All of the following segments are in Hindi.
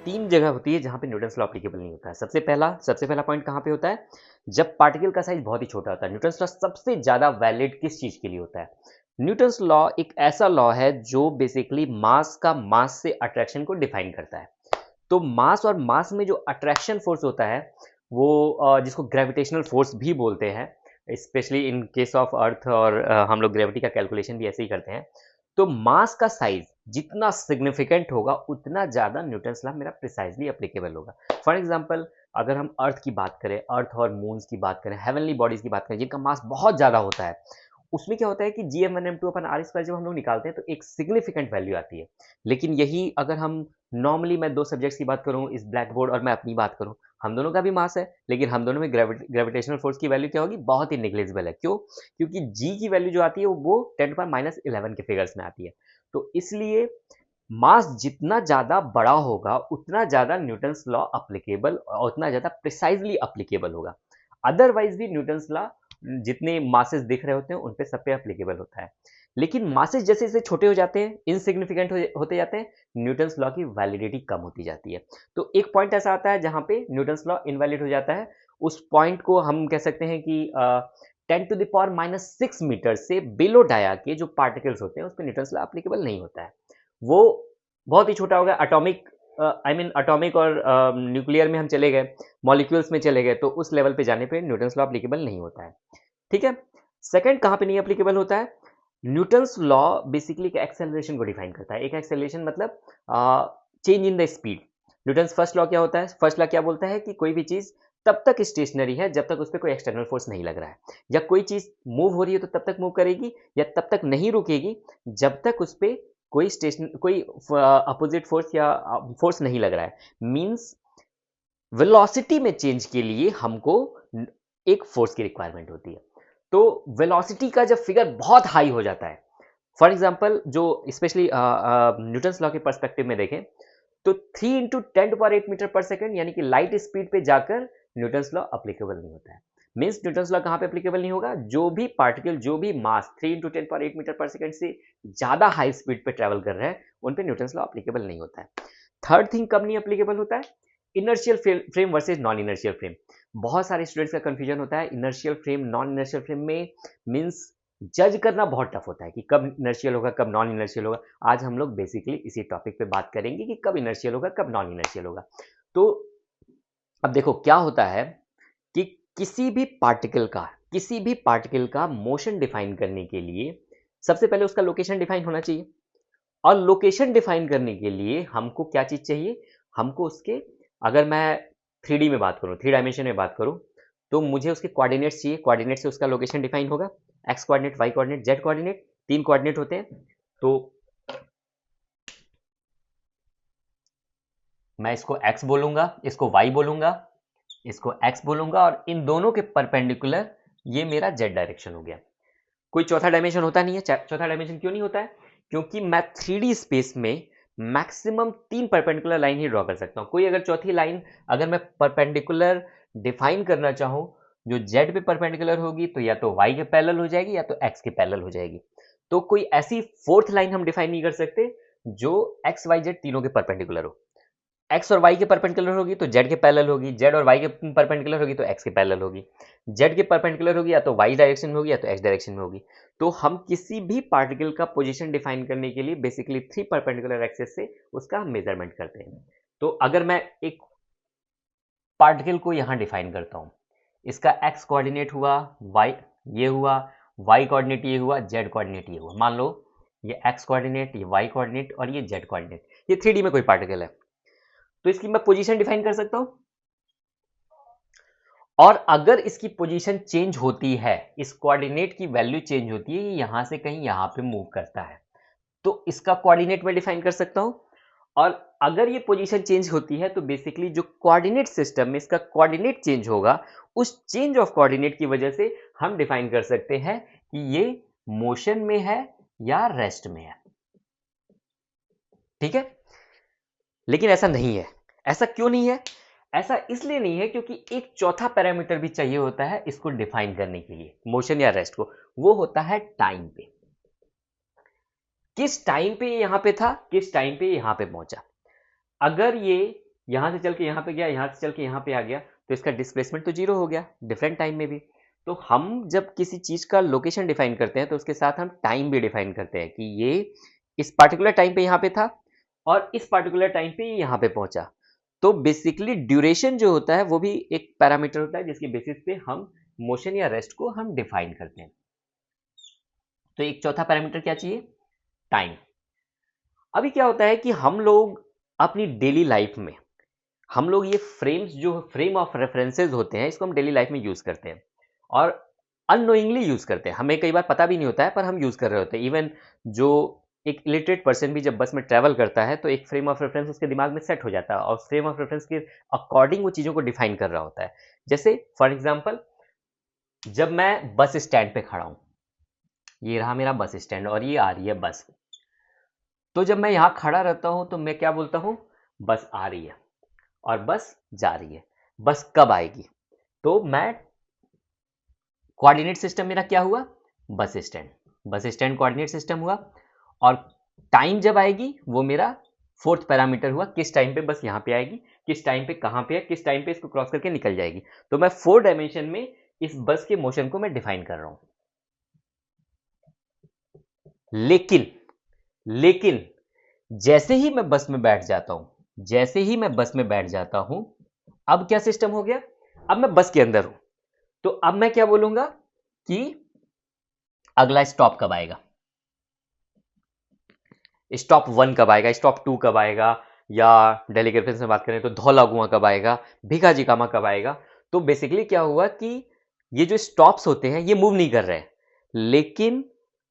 तीन जगह होती है जहां पे न्यूटन्स लॉ एप्लीकेबल नहीं होता है। सबसे पहला पॉइंट कहां पे होता है? जब पार्टिकल का साइज बहुत ही छोटा होता है। न्यूटन्स लॉ सबसे ज्यादा वैलिड किस चीज के लिए होता है? न्यूटन्स लॉ एक ऐसा लॉ है जो बेसिकली मास का मास से अट्रैक्शन को डिफाइन करता है। तो मास और मास में जो अट्रैक्शन फोर्स होता है वो जिसको ग्रेविटेशनल फोर्स भी बोलते हैं, specially in case of earth, और हम लोग ग्रेविटी का कैलकुलेशन भी ऐसे ही करते हैं। तो मास का साइज जितना सिग्निफिकेंट होगा उतना ज्यादा न्यूटन्स लॉ मेरा प्रिसाइजली एप्लीकेबल होगा। फॉर एग्जांपल, अगर हम अर्थ की बात करें, अर्थ और मून्स की बात करें, हेवनली बॉडीज की बात करें जिनका मास बहुत ज्यादा होता है, उसमें क्या होता है कि GM1m2 अपन आर स्क्वायर जब हम लोग निकालते हैं तो एक सिग्निफिकेंट वैल्यू आती है। लेकिन यही अगर हम नॉर्मली, मैं दो सब्जेक्ट्स की बात करूं, इस ब्लैक बोर्ड और मैं अपनी बात करूं, हम दोनों का भी मास है, लेकिन हम दोनों में ग्रेविटेशनल फोर्स की वैल्यू क्या होगी? बहुत ही निग्लेजिबल है। क्यों? क्योंकि जी की वैल्यू जो आती है वो 10⁻11 के फिगर्स में आती है। तो इसलिए मास जितना ज्यादा बड़ा होगा उतना ज्यादा न्यूटन्स लॉ अप्लीकेबल और उतना ज्यादा प्रिसाइजली अप्लीकेबल होगा। अदरवाइज भी न्यूटन्स लॉ जितने मासेस दिख रहे होते हैं उन पे सब पे अप्लीकेबल होता है। लेकिन मासेस जैसे जैसे छोटे हो जाते हैं, इनसिग्निफिकेंट होते जाते हैं, न्यूटन्स लॉ की वैलिडिटी कम होती जाती है। तो एक पॉइंट ऐसा आता है जहां पे न्यूटन्स लॉ इनवैलिड हो जाता है। उस पॉइंट को हम कह सकते हैं कि 10⁻⁻6 मीटर से बिलो डाया के जो पार्टिकल्स होते हैं उस पर न्यूटन्स लॉ अप्लीकेबल नहीं होता है। वो बहुत ही छोटा होगा, एटॉमिक, एटॉमिक और न्यूक्लियर में हम चले गए, मॉलिक्यूल्स में चले गए, तो उस लेवल पे जाने पे न्यूटन्स लॉ अप्लीकेबल नहीं होता है। ठीक है। सेकंड कहां पे नहीं अप्लीकेबल होता है? न्यूटन्स लॉ बेसिकली एक एक्सेलरेशन को डिफाइन करता है। एक एक्सेलरेशन मतलब change in the speed. Newton's first law क्या होता है? फर्स्ट लॉ क्या बोलता है कि कोई भी चीज तब तक स्टेशनरी है जब तक उस पर कोई एक्सटर्नल फोर्स नहीं लग रहा है, या कोई चीज मूव हो रही है तो तब तक मूव करेगी या तब तक नहीं रुकेगी जब तक उस पर कोई अपोजिट फोर्स या फोर्स नहीं लग रहा है। मींस वेलोसिटी में चेंज के लिए हमको एक फोर्स की रिक्वायरमेंट होती है। तो वेलोसिटी का जब फिगर बहुत हाई हो जाता है, फॉर एग्जांपल जो स्पेशली न्यूटन्स लॉ के पर्सपेक्टिव में देखें, तो 3 इंटू 10⁸ मीटर पर सेकेंड यानी कि लाइट स्पीड पे जाकर न्यूटन्स लॉ अप्लीकेबल नहीं होता है। मीन्स न्यूटन्स लॉ कहां पे अप्लीकेबल नहीं होगा? जो भी पार्टिकल, जो भी मास 3 इंटू 10⁸ मीटर पर सेकेंड से ज्यादा हाई स्पीड पे ट्रेवल कर रहे हैं उन पे न्यूटन्स लॉ अप्लीकेबल नहीं होता है। थर्ड थिंग कब नहीं अप्लीकेबल होता है? Inertial frame versus non inertial frame. बहुत सारे स्टूडेंट्स का कंफ्यूजन होता है inertial frame non inertial frame में। मीन्स जज करना बहुत टफ होता है कि कब इनर्शियल होगा कब नॉन इनर्शियल होगा। आज हम लोग बेसिकली इसी टॉपिक पे बात करेंगे कि कब इनर्शियल होगा कब नॉन इनर्शियल होगा। तो अब देखो क्या होता है कि किसी भी पार्टिकल का मोशन डिफाइन करने के लिए सबसे पहले उसका लोकेशन डिफाइन होना चाहिए। और लोकेशन डिफाइन करने के लिए हमको क्या चीज चाहिए? हमको उसके, अगर मैं 3D में बात करूं, 3 डायमेंशन में बात करूं, तो मुझे उसके कोऑर्डिनेट्स चाहिए। कोऑर्डिनेट से उसका लोकेशन डिफाइन होगा। X coordinate, Y coordinate, Z coordinate, 3 coordinate होते हैं। तो मैं इसको एक्स बोलूंगा, इसको वाई बोलूंगा, इसको एक्स बोलूंगा, और इन दोनों के परपेंडिकुलर ये मेरा जेड डायरेक्शन हो गया। कोई चौथा डायमेंशन होता नहीं है। चौथा डायमेंशन क्यों नहीं होता है? क्योंकि मैं 3D स्पेस में मैक्सिमम 3 परपेंडिकुलर लाइन ही ड्रॉ कर सकता हूं। कोई अगर चौथी लाइन, अगर मैं परपेंडिकुलर डिफाइन करना चाहूं जो जेड पे परपेंडिकुलर होगी, तो या तो वाई के पैरेलल हो जाएगी या तो एक्स के पैरेलल हो जाएगी। तो कोई ऐसी फोर्थ लाइन हम डिफाइन नहीं कर सकते जो एक्स वाई जेड तीनों के परपेंडिकुलर हो। एक्स और वाई के परपेंडिकुलर होगी तो जेड के पैरेलल होगी, जेड और वाई के परपेंडिकुलर होगी तो एक्स के पैरेलल होगी, जेड के परपेंडिकुलर होगी या तो वाई डायरेक्शन में होगी या तो एक्स डायरेक्शन में होगी। तो हम किसी भी पार्टिकल का पोजीशन डिफाइन करने के लिए बेसिकली 3 परपेंडिकुलर एक्सेस से उसका हम मेजरमेंट करते हैं। तो अगर मैं एक पार्टिकल को यहां डिफाइन करता हूं, इसका एक्स कोऑर्डिनेट हुआ, वाई ये हुआ, वाई कोऑर्डिनेट ये हुआ, जेड कोऑर्डिनेट ये हुआ। मान लो ये एक्स कोऑर्डिनेट, ये वाई कोऑर्डिनेट और ये जेड कोऑर्डिनेट, ये 3D में कोई पार्टिकल है। तो इसकी मैं पोजीशन डिफाइन कर सकता हूं, और अगर इसकी पोजीशन चेंज होती है, इस कोऑर्डिनेट की वैल्यू चेंज होती है, ये यहां से कहीं यहां पे मूव करता है, तो इसका कोऑर्डिनेट मैं डिफाइन कर सकता हूं। और अगर ये पोजीशन चेंज होती है तो बेसिकली जो कोऑर्डिनेट सिस्टम में इसका कोऑर्डिनेट चेंज होगा, उस चेंज ऑफ कोऑर्डिनेट की वजह से हम डिफाइन कर सकते हैं कि ये मोशन में है या रेस्ट में है। ठीक है। लेकिन ऐसा नहीं है। ऐसा क्यों नहीं है? ऐसा इसलिए नहीं है क्योंकि एक चौथा पैरामीटर भी चाहिए होता है इसको डिफाइन करने के लिए, मोशन या रेस्ट को। वो होता है टाइम पे। किस टाइम पे यहां पे था, किस टाइम पे यहां पे पहुंचा। अगर ये यहाँ से चल के यहाँ पे गया, यहाँ से चल के यहाँ पे आ गया, तो इसका डिस्प्लेसमेंट तो जीरो हो गया डिफरेंट टाइम में भी। तो हम जब किसी चीज का लोकेशन डिफाइन करते हैं तो उसके साथ हम टाइम भी डिफाइन करते हैं कि ये इस पार्टिकुलर टाइम पे यहाँ पे था और इस पार्टिकुलर टाइम पे यहाँ पे पहुंचा। तो बेसिकली ड्यूरेशन जो होता है वो भी एक पैरामीटर होता है जिसके बेसिस पे हम मोशन या रेस्ट को हम डिफाइन करते हैं। तो एक चौथा पैरामीटर क्या चाहिए, टाइम। अभी क्या होता है कि हम लोग अपनी डेली लाइफ में हम लोग ये फ्रेम्स जो फ्रेम ऑफ रेफरेंसेस होते हैं इसको हम डेली लाइफ में यूज करते हैं और अननोइंगली यूज करते हैं। हमें कई बार पता भी नहीं होता है पर हम यूज कर रहे होते हैं। इवन जो एक इलिटरेट पर्सन भी जब बस में ट्रैवल करता है तो एक फ्रेम ऑफ रेफरेंस उसके दिमाग में सेट हो जाता है और फ्रेम ऑफ रेफरेंस के अकॉर्डिंग वो चीजों को डिफाइन कर रहा होता है। जैसे फॉर एग्जाम्पल, जब मैं बस स्टैंड पे खड़ा हूं, ये रहा मेरा बस स्टैंड और ये आ रही है बस, तो जब मैं यहां खड़ा रहता हूं तो मैं क्या बोलता हूं, बस आ रही है और बस जा रही है। बस कब आएगी, तो मैं कोऑर्डिनेट सिस्टम मेरा क्या हुआ, bus stand. Bus stand coordinate system हुआ और टाइम जब आएगी वो मेरा फोर्थ पैरामीटर हुआ, किस टाइम पे बस यहां पे आएगी, किस टाइम पे कहां पे है, किस टाइम पे इसको क्रॉस करके निकल जाएगी। तो मैं 4 डायमेंशन में इस बस के मोशन को मैं डिफाइन कर रहा हूं। लेकिन जैसे ही मैं बस में बैठ जाता हूं, जैसे ही मैं बस में बैठ जाता हूं, अब क्या सिस्टम हो गया, अब मैं बस के अंदर हूं। तो अब मैं क्या बोलूंगा कि अगला स्टॉप कब आएगा, स्टॉप 1 कब आएगा, स्टॉप 2 कब आएगा, या दिल्ली के रेफरेंस में बात करें तो धौलाकुआं कब आएगा, भीखाजी कामा कब आएगा। तो बेसिकली क्या हुआ कि ये जो स्टॉप्स होते हैं ये मूव नहीं कर रहे हैं, लेकिन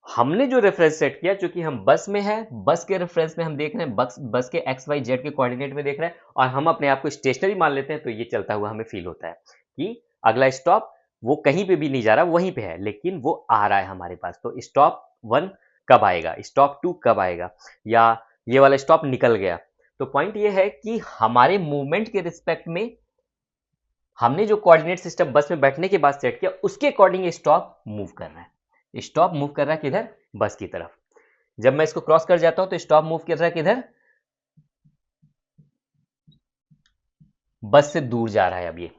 हमने जो रेफरेंस सेट किया, चूंकि हम बस में है, बस के रेफरेंस में हम देख रहे हैं, बस के एक्स वाई जेड के कोऑर्डिनेट में देख रहे हैं और हम अपने आप को स्टेशनरी मान लेते हैं, तो ये चलता हुआ हमें फील होता है कि अगला स्टॉप वो कहीं पे भी नहीं जा रहा, वहीं पे है, लेकिन वो आ रहा है हमारे पास। तो स्टॉप 1 कब आएगा, स्टॉप 2 कब आएगा, या ये वाला स्टॉप निकल गया। तो पॉइंट ये है कि हमारे मूवमेंट के रिस्पेक्ट में हमने जो कोऑर्डिनेट सिस्टम बस में बैठने के बाद सेट किया उसके अकॉर्डिंग स्टॉप मूव कर रहा है। स्टॉप मूव कर रहा है किधर, बस की तरफ। जब मैं इसको क्रॉस कर जाता हूं तो स्टॉप मूव कर रहा है किधर, बस से दूर जा रहा है अब ये।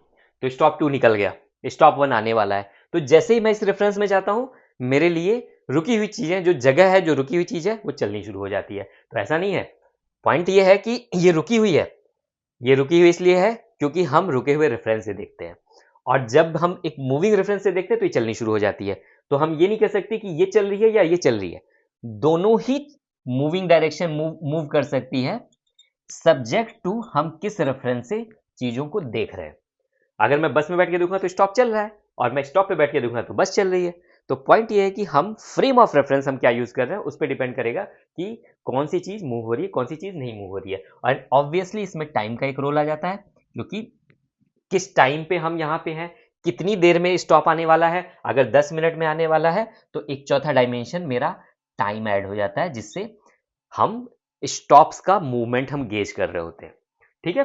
तो स्टॉप 2 निकल गया, स्टॉप 1 आने वाला है। तो जैसे ही मैं इस रेफरेंस में जाता हूं, मेरे लिए रुकी हुई चीजें, जो जगह है, जो रुकी हुई चीज है, वो चलनी शुरू हो जाती है। तो ऐसा नहीं है, पॉइंट ये है कि ये रुकी हुई है, ये रुकी हुई इसलिए है क्योंकि हम रुके हुए रेफरेंस से देखते हैं, और जब हम एक मूविंग रेफरेंस से देखते हैं तो ये चलनी शुरू हो जाती है। तो हम ये नहीं कह सकते कि ये चल रही है या ये चल रही है, दोनों ही मूविंग डायरेक्शन मूव कर सकती है, सब्जेक्ट टू हम किस रेफरेंस से चीजों को देख रहे हैं। अगर मैं बस में बैठ के देखूंगा तो स्टॉप चल रहा है, और मैं स्टॉप पे बैठ के देखूंगा तो बस चल रही है। तो पॉइंट ये है कि हम फ्रेम ऑफ रेफरेंस हम क्या यूज कर रहे हैं उस पर डिपेंड करेगा कि कौन सी चीज मूव हो रही है, कौन सी चीज नहीं मूव हो रही है। और ऑब्वियसली इसमें टाइम का एक रोल आ जाता है, क्योंकि किस टाइम पे हम यहाँ पे हैं, कितनी देर में स्टॉप आने वाला है। अगर 10 मिनट में आने वाला है तो एक चौथा डायमेंशन मेरा टाइम ऐड हो जाता है, जिससे हम स्टॉप्स का मूवमेंट हम गेज कर रहे होते हैं। ठीक है,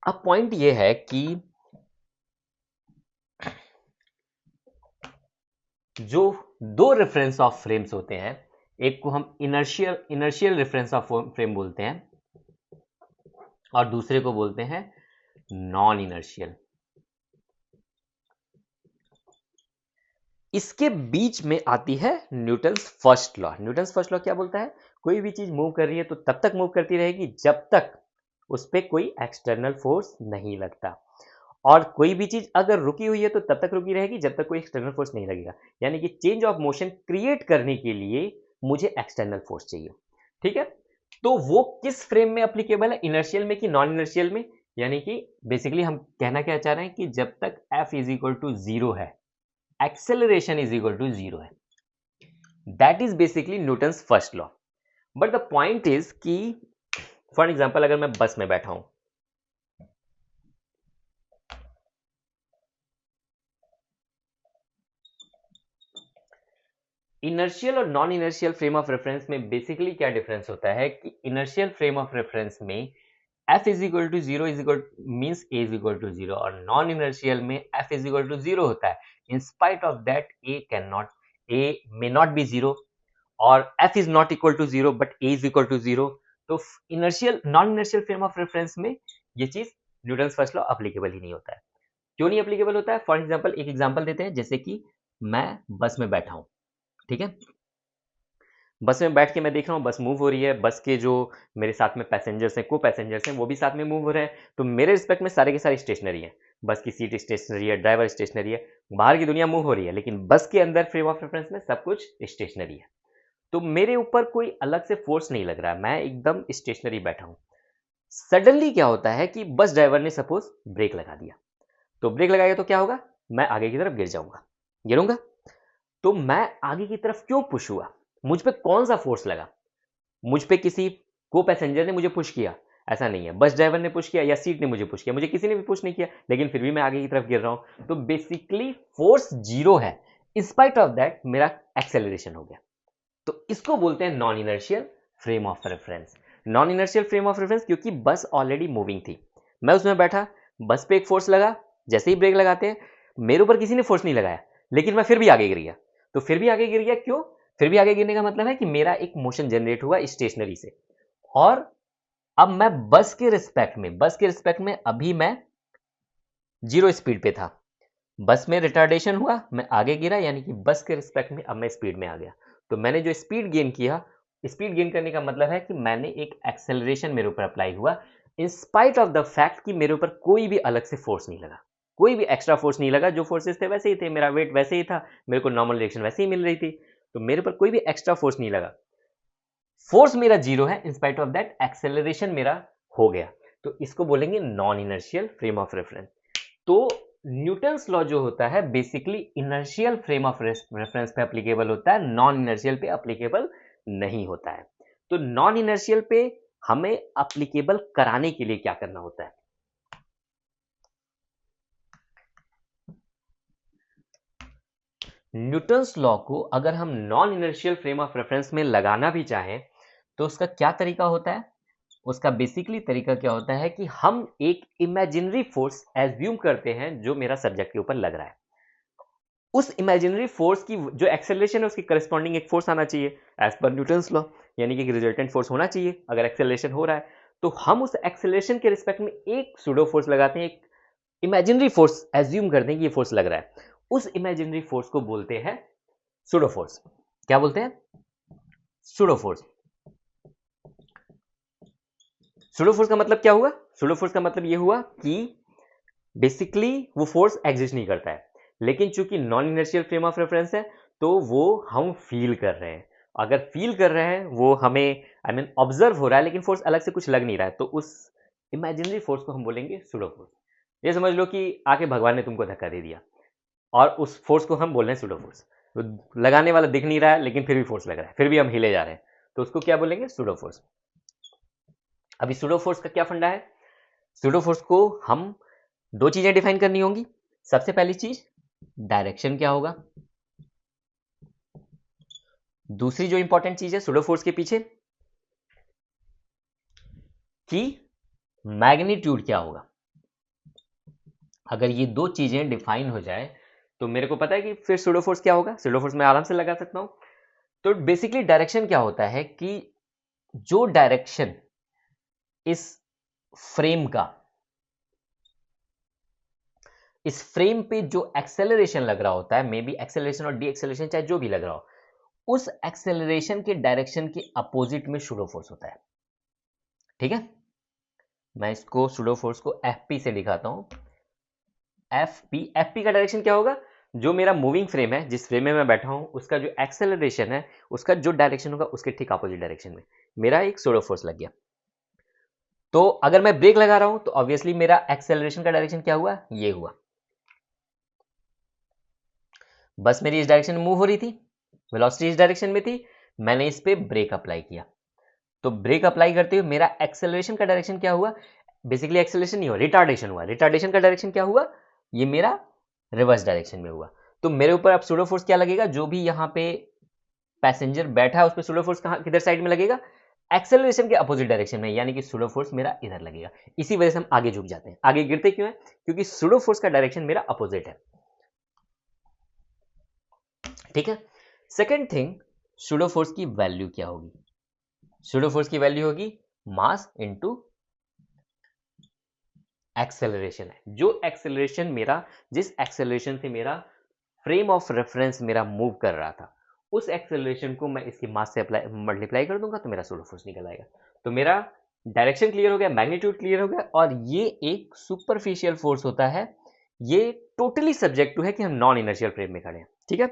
अब पॉइंट ये है कि जो दो रेफरेंस ऑफ फ्रेम्स होते हैं, एक को हम इनर्शियल रेफरेंस ऑफ फ्रेम बोलते हैं और दूसरे को बोलते हैं नॉन इनर्शियल। इसके बीच में आती है Newton's first law. Newton's first law क्या बोलता है, कोई भी चीज मूव कर रही है तो तब तक मूव करती रहेगी जब तक उस पर कोई एक्सटर्नल फोर्स नहीं लगता, और कोई भी चीज अगर रुकी हुई है तो तब तक रुकी रहेगी जब तक कोई एक्सटर्नल फोर्स नहीं लगेगा। यानी कि चेंज ऑफ मोशन क्रिएट करने के लिए मुझे एक्सटर्नल फोर्स चाहिए। ठीक है, तो वो किस फ्रेम में एप्लीकेबल है, इनर्शियल में कि नॉन इनर्शियल में। यानी कि बेसिकली हम कहना क्या चाह रहे हैं कि जब तक F इज इक्वल टू 0 है, एक्सेलरेशन इज इक्वल टू 0 है, that is basically Newton's first law. But the point is कि फॉर एग्जाम्पल अगर मैं बस में बैठा हूं, इनर्शियल और non inertial frame of reference में बेसिकली क्या डिफरेंस होता है कि इनर्शियल फ्रेम ऑफ रेफरेंस में F is equal to 0 is equal means A is equal to 0, और नॉन इनर्शियल में F इज इक्वल टू 0 होता है। In spite of that A may not be 0 और F is not equal to 0 but A is equal to 0। तो inertial non inertial frame of reference में ये चीज न्यूटन्स फर्स्ट लॉ अप्लीकेबल ही नहीं होता है। क्यों नहीं अप्लीकेबल होता है? फॉर एग्जाम्पल एक एग्जाम्पल देते हैं, जैसे कि मैं बस में बैठा हूं, ठीक है, बस में बैठ के मैं देख रहा हूँ बस मूव हो रही है, बस के जो मेरे साथ में पैसेंजर्स हैं, को पैसेंजर्स हैं, वो भी साथ में मूव हो रहे हैं, तो मेरे रिस्पेक्ट में सारे के सारे स्टेशनरी हैं, बस की सीट स्टेशनरी है, ड्राइवर स्टेशनरी है, बाहर की दुनिया मूव हो रही है, लेकिन बस के अंदर फ्रेम ऑफ रेफरेंस में सब कुछ स्टेशनरी है। तो मेरे ऊपर कोई अलग से फोर्स नहीं लग रहा है, मैं एकदम स्टेशनरी बैठा हूँ। सडनली क्या होता है कि बस ड्राइवर ने सपोज ब्रेक लगा दिया, तो ब्रेक लगाएगा तो क्या होगा, मैं आगे की तरफ गिर जाऊंगा, गिरूंगा। तो मैं आगे की तरफ क्यों पुश हुआ, मुझ पे कौन सा फोर्स लगा? मुझ पे किसी को पैसेंजर ने मुझे पुश किया? ऐसा नहीं है। बस ड्राइवर ने पुश किया या सीट ने मुझे पुश किया? मुझे किसी ने भी पुश नहीं किया, लेकिन फिर भी मैं आगे की तरफ गिर रहा हूं। तो बेसिकली फोर्स जीरो है, इंस्पाइट ऑफ दैट मेरा एक्सेलरेशन हो गया। तो इसको बोलते हैं non inertial frame of reference. Non inertial frame of reference क्योंकि बस ऑलरेडी मूविंग थी, मैं उसमें बैठा, बस पे एक फोर्स लगा, जैसे ही ब्रेक लगाते हैं मेरे ऊपर किसी ने फोर्स नहीं लगाया, लेकिन मैं फिर भी आगे गिर गया। तो फिर भी आगे गिर गया क्यों? फिर भी आगे गिरने का मतलब है कि मेरा एक मोशन जनरेट हुआ स्टेशनरी से, और अब मैं बस के रिस्पेक्ट में अभी मैं जीरो स्पीड पे था, बस में रिटार्डेशन हुआ, मैं आगे गिरा, यानी कि बस के रिस्पेक्ट में अब मैं स्पीड में आ गया। तो मैंने जो स्पीड गेन किया, स्पीड गेन करने का मतलब है कि मैंने एक एक्सेलरेशन मेरे ऊपर अप्लाई हुआ, इन स्पाइट ऑफ द फैक्ट कि मेरे ऊपर कोई भी अलग से फोर्स नहीं लगा, कोई भी एक्स्ट्रा फोर्स नहीं लगा, जो फोर्सेस थे वैसे ही थे, मेरा वेट वैसे ही था, मेरे को नॉर्मल रिएक्शन वैसे ही मिल रही थी, तो मेरे ऊपर कोई भी एक्स्ट्रा फोर्स नहीं लगा, फोर्स मेरा जीरो है, in spite of that acceleration मेरा हो गया। तो इसको बोलेंगे non inertial frame of reference. तो न्यूटन्स लॉ जो होता है basically inertial frame of reference पे एप्लीकेबल होता है, नॉन इनर्शियल पे एप्लीकेबल नहीं होता है। तो नॉन इनर्शियल पे हमें एप्लीकेबल कराने के लिए क्या करना होता है? न्यूटन्स लॉ को अगर हम non inertial frame of reference में लगाना भी चाहें तो उसका क्या तरीका होता है? उसका बेसिकली तरीका क्या होता है कि हम एक इमेजिनरी फोर्स एज्यूम करते हैं जो मेरा सब्जेक्ट के ऊपर लग रहा है, उस इमेजिनरी फोर्स की जो एक्सेलरेशन है उसकी करस्पॉन्डिंग एक फोर्स आना चाहिए एज पर न्यूटन्स लॉ, यानी कि एक रिजल्टेंट फोर्स होना चाहिए अगर एक्सेलरेशन हो रहा है। तो हम उस एक्सेलरेशन के रिस्पेक्ट में एक सूडो फोर्स लगाते हैं, एक इमेजिनरी फोर्स एज्यूम करते हैं कि ये फोर्स लग रहा है, उस इमेजिनरी फोर्स को बोलते हैं सूडो फोर्स। क्या बोलते हैं? Pseudo force. सूडो फोर्स का मतलब क्या हुआ? सूडो फोर्स का मतलब ये हुआ कि बेसिकली वो फोर्स एग्जिस्ट नहीं करता है, लेकिन चूंकि non inertial frame of reference है तो वो हम फील कर रहे हैं। अगर फील कर रहे हैं वो हमें ऑब्जर्व हो रहा है, लेकिन फोर्स अलग से कुछ लग नहीं रहा है, तो उस इमेजिनरी फोर्स को हम बोलेंगे सूडो फोर्स। ये समझ लो कि आके भगवान ने तुमको धक्का दे दिया और उस फोर्स को हम बोल रहे हैं सूडो फोर्स। तो लगाने वाला दिख नहीं रहा है लेकिन फिर भी फोर्स लग रहा है, फिर भी हम हिले जा रहे हैं, तो उसको क्या बोलेंगे? Pseudo force. अभी सूडो फोर्स का क्या फंडा है? सूडो फोर्स को हम दो चीजें डिफाइन करनी होंगी। सबसे पहली चीज डायरेक्शन क्या होगा, दूसरी जो इंपॉर्टेंट चीज है सूडो फोर्स के पीछे कि मैग्नीट्यूड क्या होगा। अगर ये दो चीजें डिफाइन हो जाए तो मेरे को पता है कि फिर सूडो फोर्स क्या होगा, सूडो फोर्स मैं आराम से लगा सकता हूं। तो बेसिकली डायरेक्शन क्या होता है कि जो डायरेक्शन इस फ्रेम का, इस फ्रेम पे जो एक्सेलरेशन लग रहा होता है, मे बी एक्सेलरेशन और डी एक्सेलरेशन चाहे जो भी लग रहा हो, उस एक्सेलरेशन के डायरेक्शन के अपोजिट में सूडो फोर्स होता है। ठीक है, मैं इसको सूडो फोर्स को एफपी से दिखाता हूं। एफपी का डायरेक्शन क्या होगा? जो मेरा मूविंग फ्रेम है, जिस फ्रेम में मैं बैठा हूं, उसका जो एक्सेलरेशन है, उसका जो डायरेक्शन होगा उसके ठीक अपोजिट डायरेक्शन में मेरा एक सूडो फोर्स लग गया। तो अगर मैं ब्रेक लगा रहा हूं तो ऑब्वियसली मेरा एक्सेलरेशन का डायरेक्शन क्या हुआ? ये हुआ। बस मेरी इस डायरेक्शन में मूव हो रही थी, वेलोसिटी इस डायरेक्शन में थी, मैंने इस पे ब्रेक अप्लाई किया, तो ब्रेक अप्लाई करते हुए मेरा एक्सेलरेशन का डायरेक्शन क्या हुआ? बेसिकली एक्सेलरेशन नहीं हुआ, रिटार्डेशन हुआ। रिटार्डेशन का डायरेक्शन क्या हुआ? ये मेरा रिवर्स डायरेक्शन में हुआ। तो मेरे ऊपर अब सूडो फोर्स क्या लगेगा? जो भी यहां पे पैसेंजर बैठा है उस पर सूडो फोर्स कहां, किधर साइड में लगेगा? एक्सेलरेशन के अपोजिट डायरेक्शन में, यानी कि सूडो फोर्स मेरा इधर लगेगा। इसी वजह से हम आगे झुक जाते हैं। आगे गिरते क्यों है? क्योंकि सूडो फोर्स का डायरेक्शन मेरा अपोजिट है। ठीक है, सेकेंड थिंग, सूडो फोर्स की वैल्यू क्या होगी? सूडो फोर्स की वैल्यू होगी मास इनटू एक्सेलरेशन है। जो एक्सेलरेशन मेरा, जिस एक्सेलरेशन से मेरा फ्रेम ऑफ रेफरेंस मेरा मूव कर रहा था, उस एक्सेलरेशन को मैं इसकी मास से अप्लाई मल्टीप्लाई कर दूंगा तो मेरा सोलर फोर्स निकल आएगा। तो मेरा डायरेक्शन क्लियर हो गया, मैग्नीट्यूड क्लियर हो गया, और ये एक सुपरफिशियल फोर्स होता है। ये टोटली सब्जेक्ट टू है कि हम नॉन इनर्शियल फ्रेम में खड़े हैं, ठीक है।